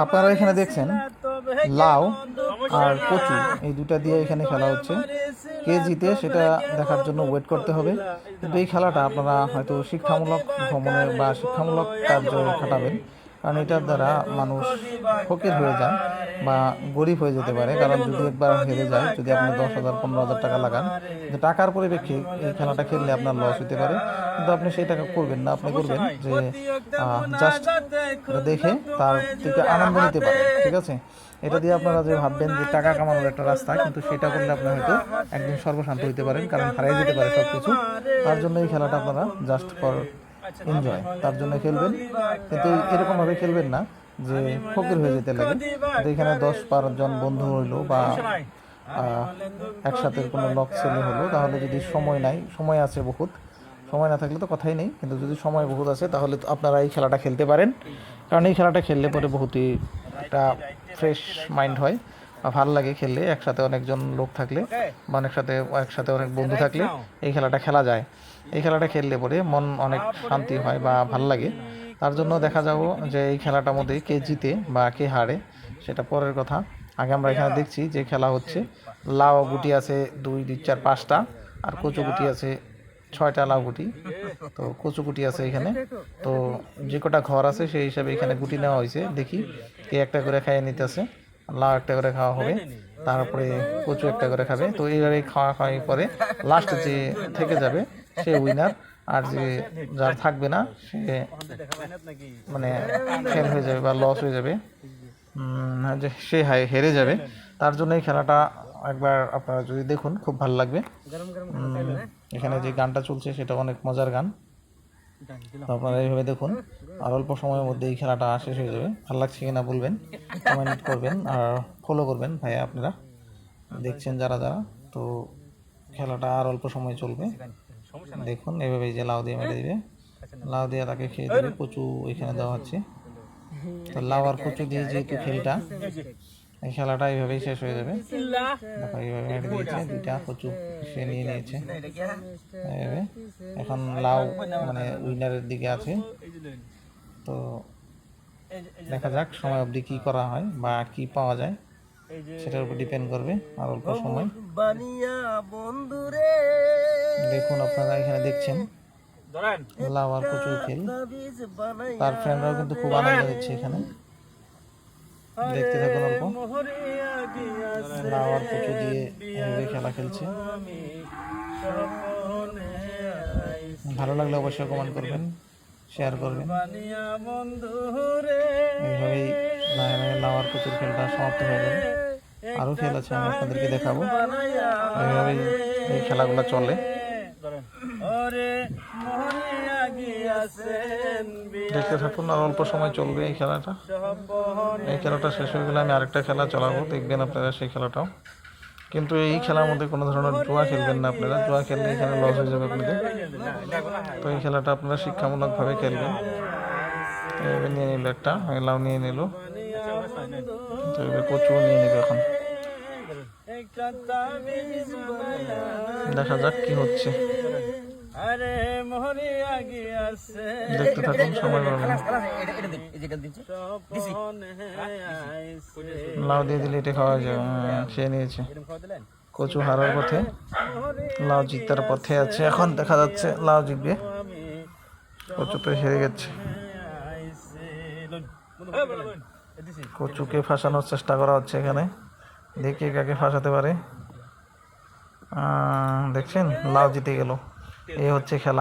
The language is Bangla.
আপনারা এখানে দেখছেন লাউ আর কচু, এই দুটা দিয়ে এখানে খেলা হচ্ছে। কে জিতে সেটা দেখার জন্য ওয়েট করতে হবে। কিন্তু এই খেলাটা আপনারা হয়তো শিক্ষামূলক ভ্রমণে বা শিক্ষামূলক কার্যে খাটাবেন, কারণ এটার দ্বারা মানুষ ফকির হয়ে যায় বা গরিব হয়ে যেতে পারে। কারণ যদি একবার হেরে যায়, যদি আপনি 10,000 15,000 টাকা লাগান, কিন্তু টাকার পরিপ্রেক্ষে এই খেলাটা খেললে আপনার লস হতে পারে। কিন্তু আপনি সেই টাকা করবেন না, আপনি করবেন যে জাস্ট দেখে তার থেকে আনন্দ নিতে পারেন। ঠিক আছে, এটা দিয়ে আপনারা যে ভাববেন যে টাকা কামানোর একটা রাস্তা, কিন্তু সেটা করলে আপনি হয়তো একদিন সর্বশান্ত হইতে পারেন, কারণ হারিয়ে যেতে পারে সব কিছু। তার জন্য এই খেলাটা আপনারা জাস্ট ফর এনজয়, তার জন্য খেলবেন। কিন্তু এরকমভাবে খেলবেন না যে ফকির হয়ে যেতে লাগে। কিন্তু এখানে 10-12 জন বন্ধু হইলো বা একসাথে কোনো লক ছেলে হলো, তাহলে যদি সময় আছে বহুত, সময় না থাকলে তো কথাই নেই, কিন্তু যদি সময় বহুত আছে তাহলে আপনারা এই খেলাটা খেলতে পারেন। কারণ এই খেলাটা খেললে পরে বহুতই একটা ফ্রেশ মাইন্ড হয় বা ভালো লাগে খেললে। একসাথে অনেকজন লোক থাকলে বা একসাথে অনেক বন্ধু থাকলে এই খেলাটা খেলা যায়। এই খেলাটা খেললে পরে মন অনেক শান্তি হয় বা ভাল লাগে। তার জন্য দেখা যাবো যে এই খেলাটার মধ্যে কে জিতে বা কে হারে সেটা পরের কথা। আগে আমরা এখানে দেখছি যে খেলা হচ্ছে। লাউ গুটি আছে 2, 2, 4, 5টা, আর কচু গুটি আছে 6টা লাউ গুটি। তো কচু গুটি আছে এখানে। তো যে কটা ঘর আছে সেই হিসাবে এখানে গুটি নেওয়া হয়েছে। দেখি কে একটা করে খাইয়ে নিতেছে। লাউ একটা করে খাওয়া হবে, তারপরে কচু একটা করে খাবে। তো এইভাবে খাওয়ার পরে লাস্ট যে থেকে যাবে সে উইনার, আর যার থাকবে না সে মানে ফেল হয়ে যাবে বা লস হয়ে যাবে, যে সে হেরে যাবে। তার জন্য এই খেলাটা একবার আপনারা যদি দেখুন খুব ভালো লাগবে। এখানে যে গানটা চলছে সেটা অনেক মজার গান। তো আপনারা এইভাবে দেখুন, আর অল্প সময়ের মধ্যে এই খেলাটা শেষ হয়ে যাবে। ভালো লাগছে কিনা বলবেন, কমেন্ট করবেন আর ফলো করবেন ভাইয়া। আপনারা দেখছেন যারা যারা, তো খেলাটা আর অল্প সময় চলবে। দেখুন এভাবে যে লাউ দিয়ে মেরে দিবে, লাউ দিয়ে তাকে খেয়ে দেবে। কচু এখানে দেওয়া হচ্ছে। তো লাউ আর কচু দিয়ে যেহেতু এই খেলাটা এইভাবেই শেষ হয়ে যাবে। দেখো এইভাবে মেরে দিয়েছে, 2টা কচু সে নিয়ে নিয়েছে। এখন লাউ মানে উইনারের দিকে আছে। তো দেখা যাক সময় অবধি কি করা হয় বা কি পাওয়া যায়, সেটার উপর ডিপেন্ড করবে। আর অল্প সময় দেখুন, আপনারা এখানে দেখছেন লাউ আর কচুর খেল। তার ফ্রেন্ডরাও কিন্তু খুব আনন্দ দিচ্ছে এখানে। দেখতে থাকুন অল্প। লাউ আর কচু দিয়ে এভাবে খেলা খেলছে। ভালো লাগলে অবশ্যই কমেন্ট করবেন, শেয়ার করবেন। এইভাবেই লাউ আর কচুর খেলটা সমাপ্ত হয়ে যাবে। আরও খেল আছে, আমি আপনাদেরকে দেখাবো। এইভাবেই এই খেলাগুলো চলে। দেখতে থাকুন, আর অল্প সময় চলবে এই খেলাটা। এই খেলাটা শেষ হয়ে গেলে আমি আরেকটা খেলা চালাবো, দেখবেন আপনারা সেই খেলাটাও। কিন্তু এই খেলার মধ্যে কোনো ধরনের জুয়া খেলবেন না আপনারা। জুয়া খেললে এখানে লস হয়ে যাবে আপনাদের। তো এই খেলাটা আপনারা শিক্ষামূলকভাবে খেলবেন। এভাবে নিয়ে নিল একটা, লাউ নিয়ে নিল, তো এবার কচুও নিয়ে নিবে। এখন দেখা যাক কি হচ্ছে, দেখতে থাকুন, সময় পাবেন। লাউ দিয়ে দিলে এটা খাওয়া যাবে। সে নিয়েছে। কচু হারার পথে, লাউ জিতার পথে আছে। এখন দেখা যাচ্ছে লাউ জিতবে, কচু তো হেরে গেছে। কচুকে ফাঁসানোর চেষ্টা করা হচ্ছে এখানে, দেখি কাকে ফাঁসাতে পারে। দেখছেন লাউ জিতে গেল। এই হচ্ছে খেলা।